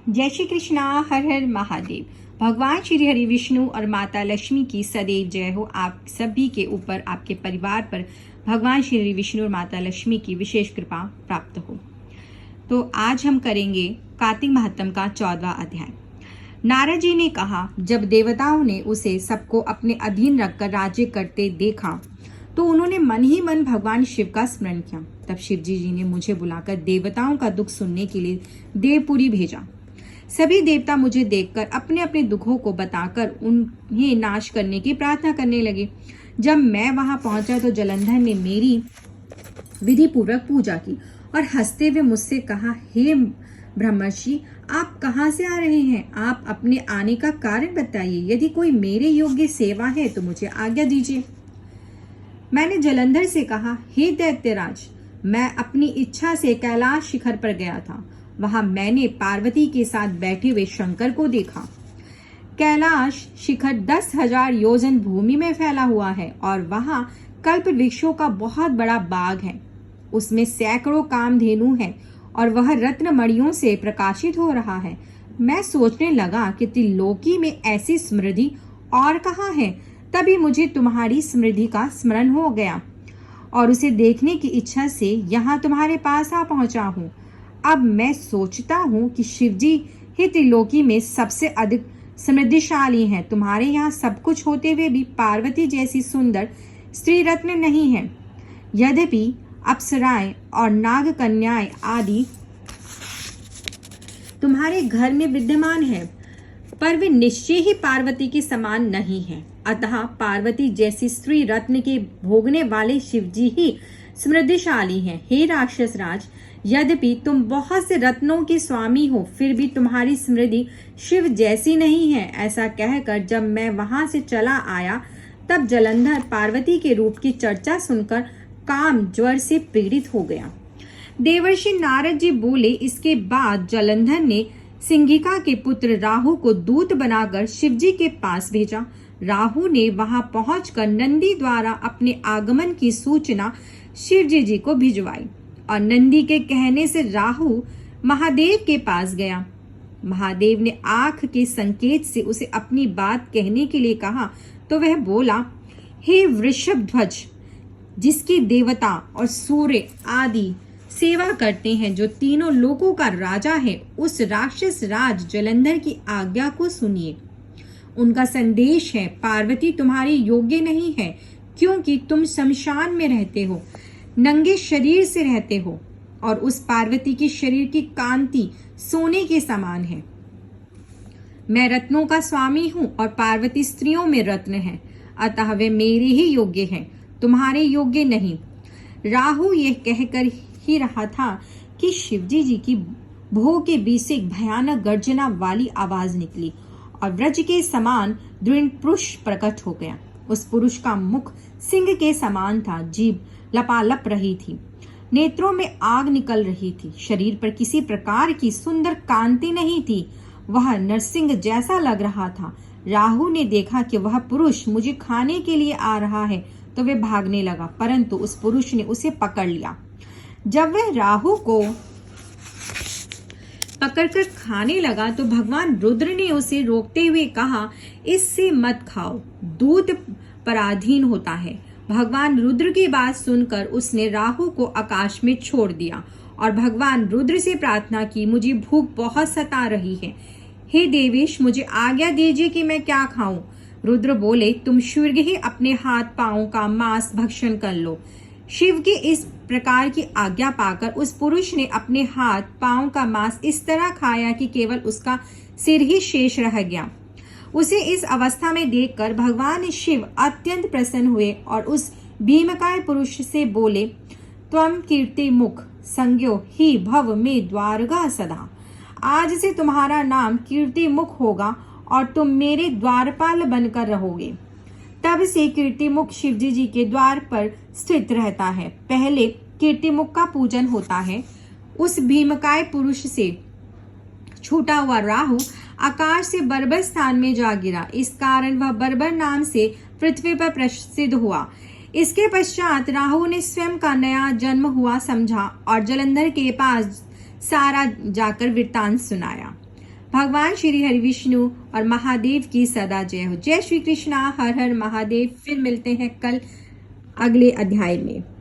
जय श्री कृष्णा। हर हर महादेव। भगवान श्री हरि विष्णु और माता लक्ष्मी की सदैव जय हो आप सभी के ऊपर, आपके परिवार पर भगवान श्री हरि विष्णु और माता लक्ष्मी की विशेष कृपा प्राप्त हो। तो आज हम करेंगे कार्तिक महात्म का 14वां अध्याय। नारद जी ने कहा, जब देवताओं ने उसे सबको अपने अधीन रखकर राज्य करते देखा तो उन्होंने मन ही मन भगवान शिव का स्मरण किया। तब शिव जी ने मुझे बुलाकर देवताओं का दुख सुनने के लिए देवपुरी भेजा। सभी देवता मुझे देखकर अपने अपने दुखों को बताकर उन्हें नाश करने की प्रार्थना करने लगे। जब मैं वहां पहुंचा तो जलंधर ने मेरी विधि पूर्वक पूजा की और हंसते हुए मुझसे कहा, हे ब्रह्मर्षि, आप कहाँ से आ रहे हैं? आप अपने आने का कारण बताइए। यदि कोई मेरे योग्य सेवा है तो मुझे आज्ञा दीजिए। मैंने जलंधर से कहा, हे दैत्यराज, मैं अपनी इच्छा से कैलाश शिखर पर गया था। वहां मैंने पार्वती के साथ बैठे हुए शंकर को देखा। कैलाश शिखर 10,000 योजन भूमि में फैला हुआ है और वहां कल्प वृक्षों का बहुत बड़ा बाग है। उसमें सैकड़ों कामधेनु हैं और वह रत्न मणियों से प्रकाशित हो रहा है। मैं सोचने लगा कि त्रिलोकी में ऐसी समृद्धि और कहाँ है। तभी मुझे तुम्हारी समृद्धि का स्मरण हो गया और उसे देखने की इच्छा से यहाँ तुम्हारे पास आ पहुंचा हूँ। अब मैं सोचता हूँ कि शिवजी ही त्रिलोकी में सबसे अधिक समृद्धिशाली हैं। तुम्हारे यहाँ सब कुछ होते हुए भी पार्वती जैसी सुंदर स्त्री रत्न नहीं है। यद्यपि अप्सराएं और नाग कन्याएं आदि तुम्हारे घर में विद्यमान है, पर वे निश्चय ही पार्वती के समान नहीं है। अतः पार्वती जैसी स्त्री रत्न के भोगने वाले शिवजी ही समृद्धिशाली हैं। हे राक्षस राज, यद्यपि तुम बहुत से रत्नों के स्वामी हो, फिर भी तुम्हारी समृद्धि शिव जैसी नहीं है। ऐसा कहकर जब मैं वहां से चला आया तब जलंधर पार्वती के रूप की चर्चा सुनकर काम ज्वर से पीड़ित हो गया। देवर्षि नारद जी बोले, इसके बाद जलंधर ने सिंहिका के पुत्र राहु को दूत बनाकर शिवजी के पास भेजा। राहु ने वहां पहुंचकर नंदी द्वारा अपने आगमन की सूचना शिवजी जी को भिजवाई और नंदी के कहने से राहु महादेव के पास गया। महादेव ने आंख के संकेत से उसे अपनी बात कहने के लिए कहा तो वह बोला, हे वृषभ ध्वज, जिसकी देवता और सूर्य आदि सेवा करते हैं, जो तीनों लोकों का राजा है, उस राक्षस राज जलंधर की आज्ञा को सुनिए। उनका संदेश है, पार्वती तुम्हारे योग्य नहीं है, क्योंकि तुम शमशान में रहते हो, नंगे शरीर से रहते हो और उस पार्वती के शरीर की कांति सोने के समान है। मैं रत्नों का स्वामी हूं और पार्वती स्त्रियों में रत्न है, अतः वे मेरे ही योग्य हैं, तुम्हारे योग्य नहीं। राहु यह कहकर ही रहा था कि शिवजी जी की भोग के बीच से एक भयानक गर्जना वाली आवाज निकली और व्रज के समान दृढ़ पुरुष प्रकट हो गया। उस पुरुष का मुख सिंह के समान था, जीभ लपालप रही थी, नेत्रों में आग निकल रही थी, शरीर पर किसी प्रकार की सुंदर कांति नहीं थी, वह नरसिंह जैसा लग रहा था। राहु ने देखा कि वह पुरुष मुझे खाने के लिए आ रहा है तो वह भागने लगा, परंतु उस पुरुष ने उसे पकड़ लिया। जब वह राहु को पकड़कर खाने लगा तो भगवान रुद्र ने उसे रोकते हुए कहा, इससे मत खाओ, दूत पराधीन होता है। भगवान रुद्र की बात सुनकर उसने राहु को आकाश में छोड़ दिया और भगवान रुद्र से प्रार्थना की, मुझे भूख बहुत सता रही है, हे देवेश, मुझे आज्ञा दीजिए कि मैं क्या खाऊं। रुद्र बोले, तुम शीघ्र ही अपने हाथ पांवों का मांस भक्षण कर लो। शिव की इस प्रकार की आज्ञा पाकर उस पुरुष ने अपने हाथ पांव का मांस इस तरह खाया कि केवल उसका सिर ही शेष रह गया। उसे इस अवस्था में देखकर भगवान शिव अत्यंत प्रसन्न हुए और उस भीमकाय पुरुष से बोले, त्वम कीर्ति मुख संज्ञो ही भव में द्वारगा सदा। आज से तुम्हारा नाम कीर्ति मुख होगा और तुम मेरे द्वारपाल बनकर रहोगे। तब से कीर्तिमुख शिवजी जी के द्वार पर स्थित रहता है। पहले कीर्तिमुख का पूजन होता है। उस भीमकाय पुरुष से छूटा हुआ राहु आकाश से बर्बर स्थान में जा गिरा। इस कारण वह बर्बर नाम से पृथ्वी पर प्रसिद्ध हुआ। इसके पश्चात राहु ने स्वयं का नया जन्म हुआ समझा और जलंधर के पास सारा जाकर वृत्तांत सुनाया। भगवान श्री हरि विष्णु और महादेव की सदा जय हो। जय श्री कृष्णा, हर हर महादेव। फिर मिलते हैं कल अगले अध्याय में।